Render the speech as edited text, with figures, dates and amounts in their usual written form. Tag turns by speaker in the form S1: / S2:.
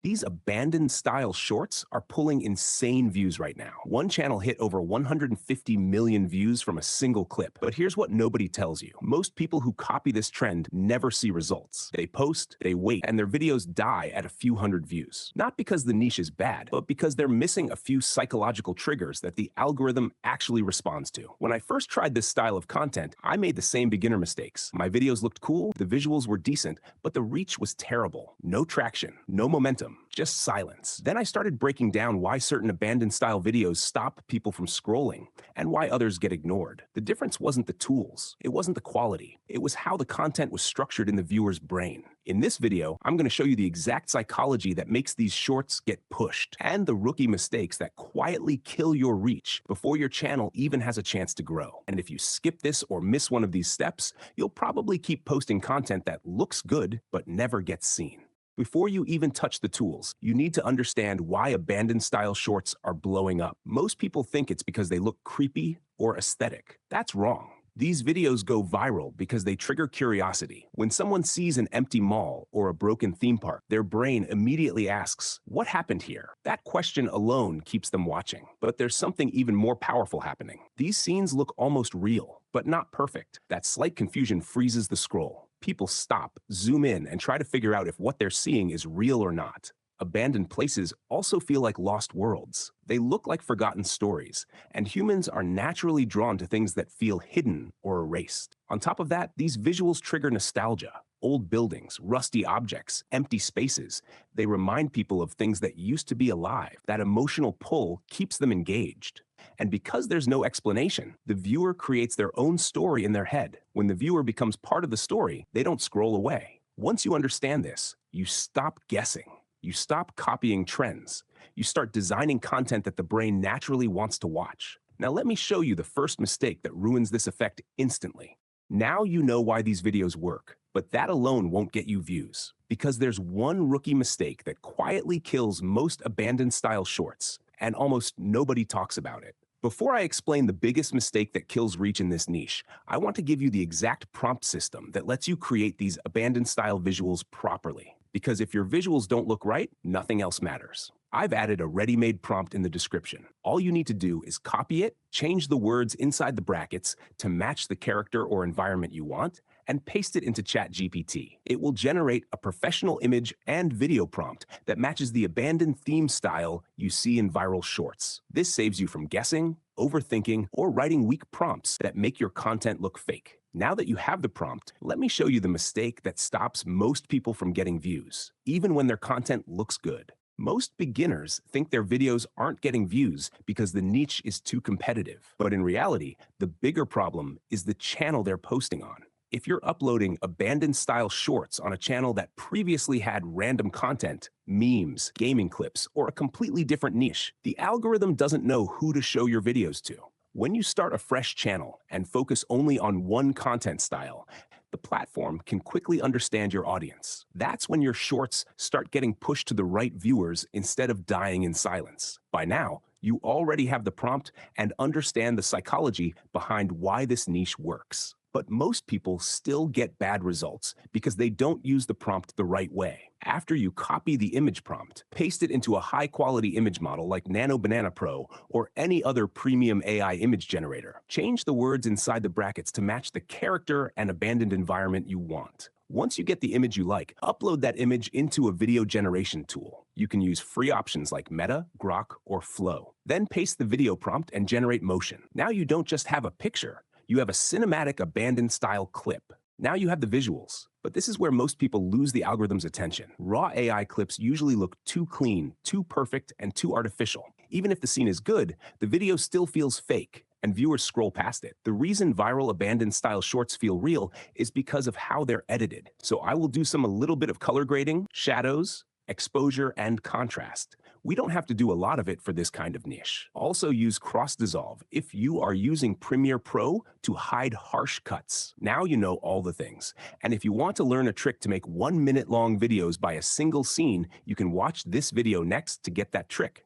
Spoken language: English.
S1: These abandoned style shorts are pulling insane views right now. One channel hit over 150 million views from a single clip. But here's what nobody tells you. Most people who copy this trend never see results. They post, they wait, and their videos die at a few hundred views. Not because the niche is bad, but because they're missing a few psychological triggers that the algorithm actually responds to. When I first tried this style of content, I made the same beginner mistakes. My videos looked cool, the visuals were decent, but the reach was terrible. No traction, no momentum, just silence. Then I started breaking down why certain abandoned style videos stop people from scrolling and why others get ignored. The difference wasn't the tools, it wasn't the quality, it was how the content was structured in the viewer's brain. In this video, I'm going to show you the exact psychology that makes these shorts get pushed and the rookie mistakes that quietly kill your reach before your channel even has a chance to grow. And if you skip this or miss one of these steps, you'll probably keep posting content that looks good but never gets seen. Before you even touch the tools, you need to understand why abandoned style shorts are blowing up. Most people think it's because they look creepy or aesthetic. That's wrong. These videos go viral because they trigger curiosity. When someone sees an empty mall or a broken theme park, their brain immediately asks, "What happened here?" That question alone keeps them watching. But there's something even more powerful happening. These scenes look almost real, but not perfect. That slight confusion freezes the scroll. People stop, zoom in, and try to figure out if what they're seeing is real or not. Abandoned places also feel like lost worlds. They look like forgotten stories, and humans are naturally drawn to things that feel hidden or erased. On top of that, these visuals trigger nostalgia. Old buildings, rusty objects, empty spaces. They remind people of things that used to be alive. That emotional pull keeps them engaged. And because there's no explanation, the viewer creates their own story in their head. When the viewer becomes part of the story, they don't scroll away. Once you understand this, you stop guessing. You stop copying trends. You start designing content that the brain naturally wants to watch. Now let me show you the first mistake that ruins this effect instantly. Now you know why these videos work, but that alone won't get you views. Because there's one rookie mistake that quietly kills most abandoned style shorts, and almost nobody talks about it. Before I explain the biggest mistake that kills reach in this niche, I want to give you the exact prompt system that lets you create these abandoned style visuals properly. Because if your visuals don't look right, nothing else matters. I've added a ready-made prompt in the description. All you need to do is copy it, change the words inside the brackets to match the character or environment you want, and paste it into ChatGPT. It will generate a professional image and video prompt that matches the abandoned theme style you see in viral shorts. This saves you from guessing, overthinking, or writing weak prompts that make your content look fake. Now that you have the prompt, let me show you the mistake that stops most people from getting views, even when their content looks good. Most beginners think their videos aren't getting views because the niche is too competitive. But in reality, the bigger problem is the channel they're posting on. If you're uploading abandoned style shorts on a channel that previously had random content, memes, gaming clips, or a completely different niche, the algorithm doesn't know who to show your videos to. When you start a fresh channel and focus only on one content style, the platform can quickly understand your audience. That's when your shorts start getting pushed to the right viewers instead of dying in silence. By now, you already have the prompt and understand the psychology behind why this niche works. But most people still get bad results because they don't use the prompt the right way. After you copy the image prompt, paste it into a high-quality image model like Nano Banana Pro or any other premium AI image generator. Change the words inside the brackets to match the character and abandoned environment you want. Once you get the image you like, upload that image into a video generation tool. You can use free options like Meta, Grok, or Flow. Then paste the video prompt and generate motion. Now you don't just have a picture, you have a cinematic abandoned style clip. Now you have the visuals. But this is where most people lose the algorithm's attention. Raw AI clips usually look too clean, too perfect, and too artificial. Even if the scene is good, the video still feels fake, and viewers scroll past it. The reason viral abandoned style shorts feel real is because of how they're edited. So I will do a little bit of color grading, shadows, exposure, and contrast. We don't have to do a lot of it for this kind of niche. Also use cross dissolve if you are using Premiere Pro to hide harsh cuts. Now you know all the things. And if you want to learn a trick to make 1-minute long videos by a single scene, you can watch this video next to get that trick.